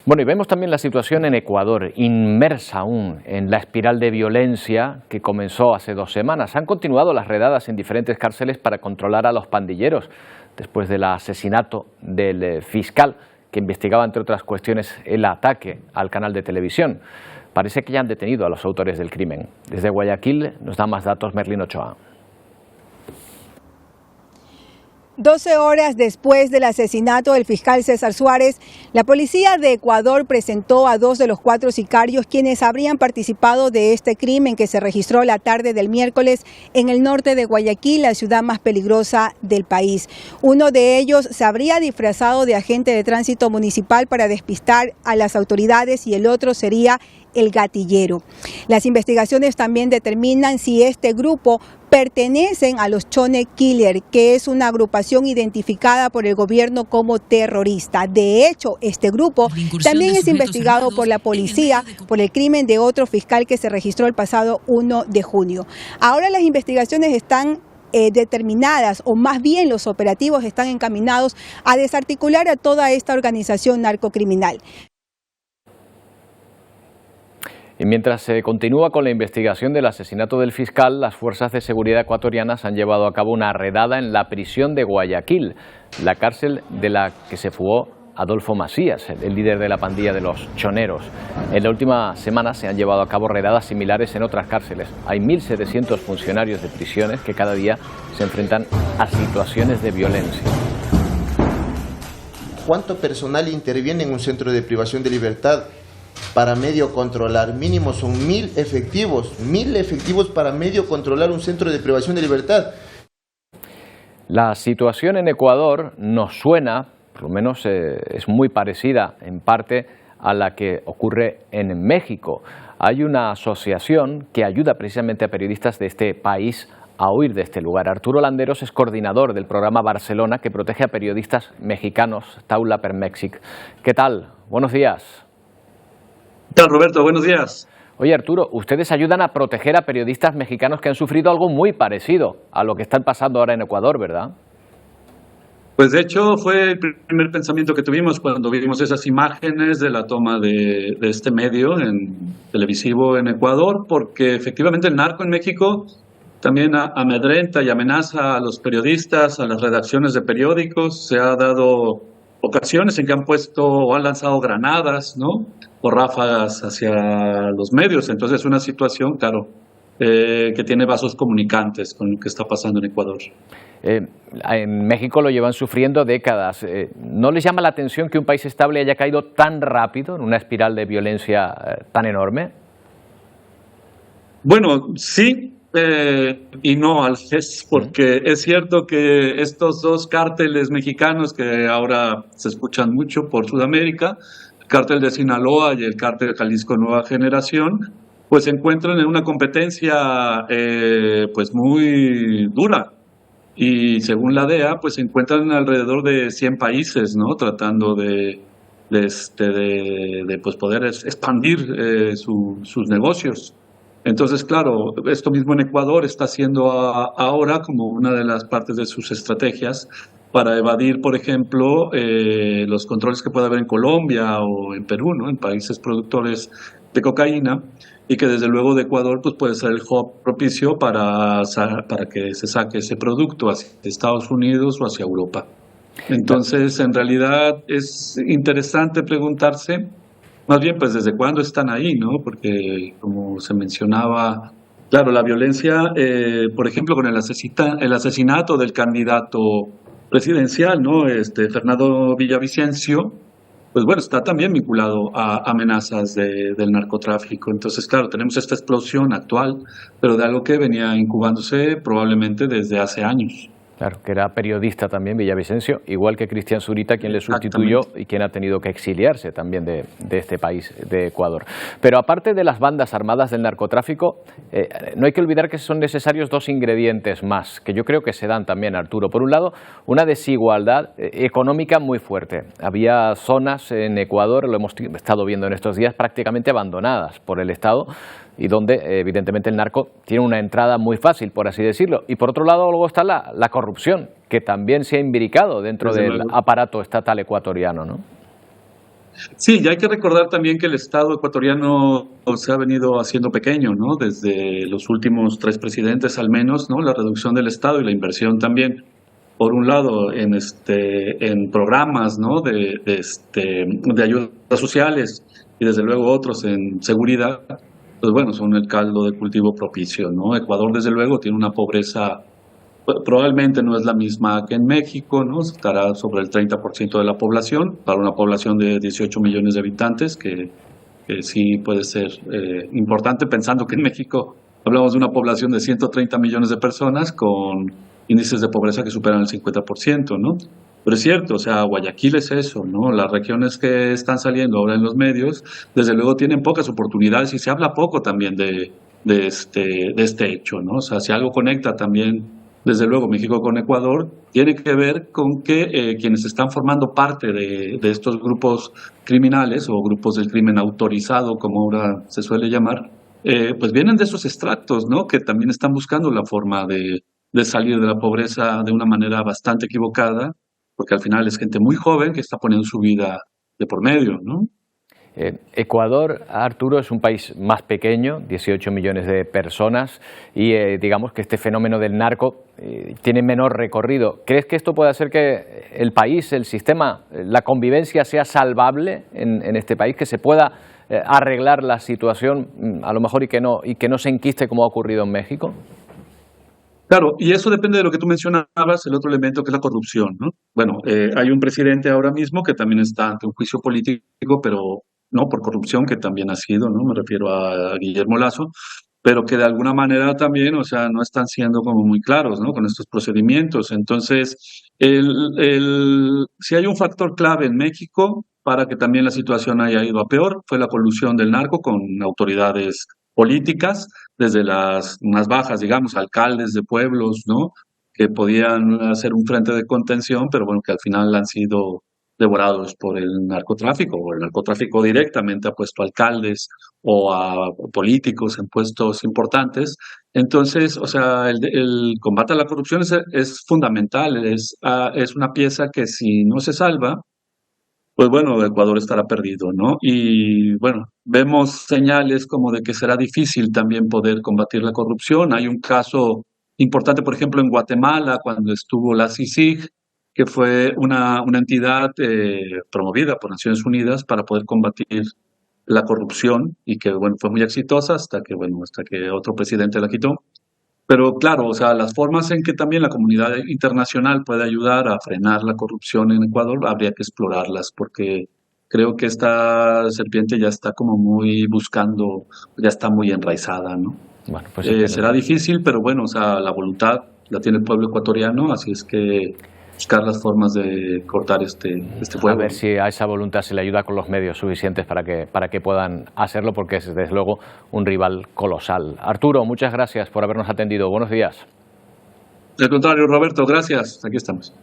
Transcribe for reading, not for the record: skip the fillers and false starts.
Bueno, y vemos también la situación en Ecuador, inmersa aún en la espiral de violencia que comenzó hace 2 semanas. Han continuado las redadas en diferentes cárceles para controlar a los pandilleros, después del asesinato del fiscal que investigaba, entre otras cuestiones, el ataque al canal de televisión. Parece que ya han detenido a los autores del crimen. Desde Guayaquil nos da más datos Merlin Ochoa. 12 horas después del asesinato del fiscal César Suárez, la policía de Ecuador presentó a 2 de los 4 sicarios quienes habrían participado de este crimen que se registró la tarde del miércoles en el norte de Guayaquil, la ciudad más peligrosa del país. Uno de ellos se habría disfrazado de agente de tránsito municipal para despistar a las autoridades y el otro sería el gatillero. Las investigaciones también determinan si este grupo pertenecen a los Chone Killer, que es una agrupación identificada por el gobierno como terrorista. De hecho, este grupo también es investigado por la policía por el crimen de otro fiscal que se registró el pasado 1 de junio. Ahora las investigaciones están determinadas, o más bien los operativos están encaminados a desarticular a toda esta organización narcocriminal. Y mientras se continúa con la investigación del asesinato del fiscal, las fuerzas de seguridad ecuatorianas han llevado a cabo una redada en la prisión de Guayaquil, la cárcel de la que se fugó Adolfo Macías, el líder de la pandilla de los choneros. En la última semana se han llevado a cabo redadas similares en otras cárceles. Hay 1.700 funcionarios de prisiones que cada día se enfrentan a situaciones de violencia. ¿Cuánto personal interviene en un centro de privación de libertad para medio controlar? Mínimo son 1.000 efectivos, 1.000 efectivos para medio controlar un centro de privación de libertad. La situación en Ecuador nos suena, por lo menos es muy parecida en parte a la que ocurre en México. Hay una asociación que ayuda precisamente a periodistas de este país a huir de este lugar. Arturo Landeros es coordinador del programa Barcelona que protege a periodistas mexicanos, Taula per Mexic. ¿Qué tal? Buenos días. ¿Qué tal, Roberto? Buenos días. Oye, Arturo, ustedes ayudan a proteger a periodistas mexicanos que han sufrido algo muy parecido a lo que están pasando ahora en Ecuador, ¿verdad? Pues de hecho fue el primer pensamiento que tuvimos cuando vimos esas imágenes de la toma de este medio televisivo en Ecuador, porque efectivamente el narco en México también amedrenta y amenaza a los periodistas, a las redacciones de periódicos. Se ha dado ocasiones en que han puesto o han lanzado granadas, ¿no?, o ráfagas hacia los medios. Entonces es una situación, claro, que tiene vasos comunicantes con lo que está pasando en Ecuador. En México lo llevan sufriendo décadas. ¿No les llama la atención que un país estable haya caído tan rápido en una espiral de violencia tan enorme? Bueno, sí. Y no al vez, porque es cierto que estos 2 cárteles mexicanos que ahora se escuchan mucho por Sudamérica, el cártel de Sinaloa y el cártel de Jalisco Nueva Generación, pues se encuentran en una competencia pues muy dura. Y según la DEA, pues se encuentran en alrededor de 100 países, ¿no?, tratando de pues poder expandir sus negocios. Entonces, claro, esto mismo en Ecuador está haciendo ahora como una de las partes de sus estrategias para evadir, por ejemplo, los controles que puede haber en Colombia o en Perú, ¿no?, en países productores de cocaína, y que desde luego de Ecuador pues puede ser el hub propicio para que se saque ese producto hacia Estados Unidos o hacia Europa. Entonces, en realidad es interesante preguntarse, más bien, pues, ¿desde cuándo están ahí, no? Porque, como se mencionaba, claro, la violencia, por ejemplo, con el asesinato del candidato presidencial, ¿no?, Fernando Villavicencio, pues bueno, está también vinculado a amenazas del narcotráfico. Entonces, claro, tenemos esta explosión actual, pero de algo que venía incubándose probablemente desde hace años. Claro, que era periodista también Villavicencio, igual que Cristian Zurita, quien le sustituyó y quien ha tenido que exiliarse también de este país, de Ecuador. Pero aparte de las bandas armadas del narcotráfico, no hay que olvidar que son necesarios 2 ingredientes más, que yo creo que se dan también, Arturo. Por un lado, una desigualdad económica muy fuerte. Había zonas en Ecuador, lo hemos estado viendo en estos días, prácticamente abandonadas por el Estado, y donde evidentemente el narco tiene una entrada muy fácil, por así decirlo. Y por otro lado luego está la corrupción, que también se ha imbricado dentro del aparato estatal ecuatoriano, ¿no? Sí, y hay que recordar también que el Estado ecuatoriano se ha venido haciendo pequeño, ¿no? Desde los últimos 3 presidentes al menos, ¿no? La reducción del Estado y la inversión también, por un lado, en programas, ¿no? De ayudas sociales y desde luego otros en seguridad, pues bueno, son el caldo de cultivo propicio, ¿no? Ecuador, desde luego, tiene una pobreza. Probablemente no es la misma que en México, ¿no? Estará sobre el 30% de la población, para una población de 18 millones de habitantes, que sí puede ser importante, pensando que en México hablamos de una población de 130 millones de personas con índices de pobreza que superan el 50%, ¿no? Pero es cierto, o sea, Guayaquil es eso, ¿no? Las regiones que están saliendo ahora en los medios, desde luego tienen pocas oportunidades y se habla poco también de este hecho, ¿no? O sea, si algo conecta también desde luego México con Ecuador, tiene que ver con que quienes están formando parte de estos grupos criminales o grupos del crimen autorizado, como ahora se suele llamar, pues vienen de esos extractos, ¿no? Que también están buscando la forma de salir de la pobreza de una manera bastante equivocada, porque al final es gente muy joven que está poniendo su vida de por medio, ¿no? Ecuador, Arturo, es un país más pequeño, 18 millones de personas, y digamos que este fenómeno del narco tiene menor recorrido. ¿Crees que esto puede hacer que el país, el sistema, la convivencia sea salvable en este país, que se pueda arreglar la situación a lo mejor y que no se enquiste como ha ocurrido en México? Claro, y eso depende de lo que tú mencionabas, el otro elemento que es la corrupción, ¿no? Bueno, hay un presidente ahora mismo que también está ante un juicio político, pero no por corrupción, que también ha sido, ¿no? Me refiero a Guillermo Lasso, pero que de alguna manera también, o sea, no están siendo como muy claros, ¿no? Con estos procedimientos. Entonces, si hay un factor clave en México para que también la situación haya ido a peor, fue la colusión del narco con autoridades políticas, desde las más bajas, digamos, alcaldes de pueblos, ¿no? Que podían hacer un frente de contención, pero bueno, que al final han sido devorados por el narcotráfico, o el narcotráfico directamente ha puesto a alcaldes o a políticos en puestos importantes. Entonces, o sea, el combate a la corrupción es fundamental, es una pieza que si no se salva, pues bueno, Ecuador estará perdido, ¿no? Y bueno, vemos señales como de que será difícil también poder combatir la corrupción. Hay un caso importante, por ejemplo, en Guatemala, cuando estuvo la CICIG, que fue una entidad promovida por Naciones Unidas para poder combatir la corrupción y que, bueno, fue muy exitosa hasta que otro presidente la quitó. Pero claro, o sea, las formas en que también la comunidad internacional puede ayudar a frenar la corrupción en Ecuador, habría que explorarlas, porque creo que esta serpiente ya está como muy buscando, ya está muy enraizada, ¿no? Bueno, pues Será difícil, pero bueno, o sea, la voluntad la tiene el pueblo ecuatoriano, así es que buscar las formas de cortar este fuego. A ver si a esa voluntad se le ayuda con los medios suficientes para que puedan hacerlo, porque es desde luego un rival colosal. Arturo, muchas gracias por habernos atendido. Buenos días. Al contrario, Roberto, gracias. Aquí estamos.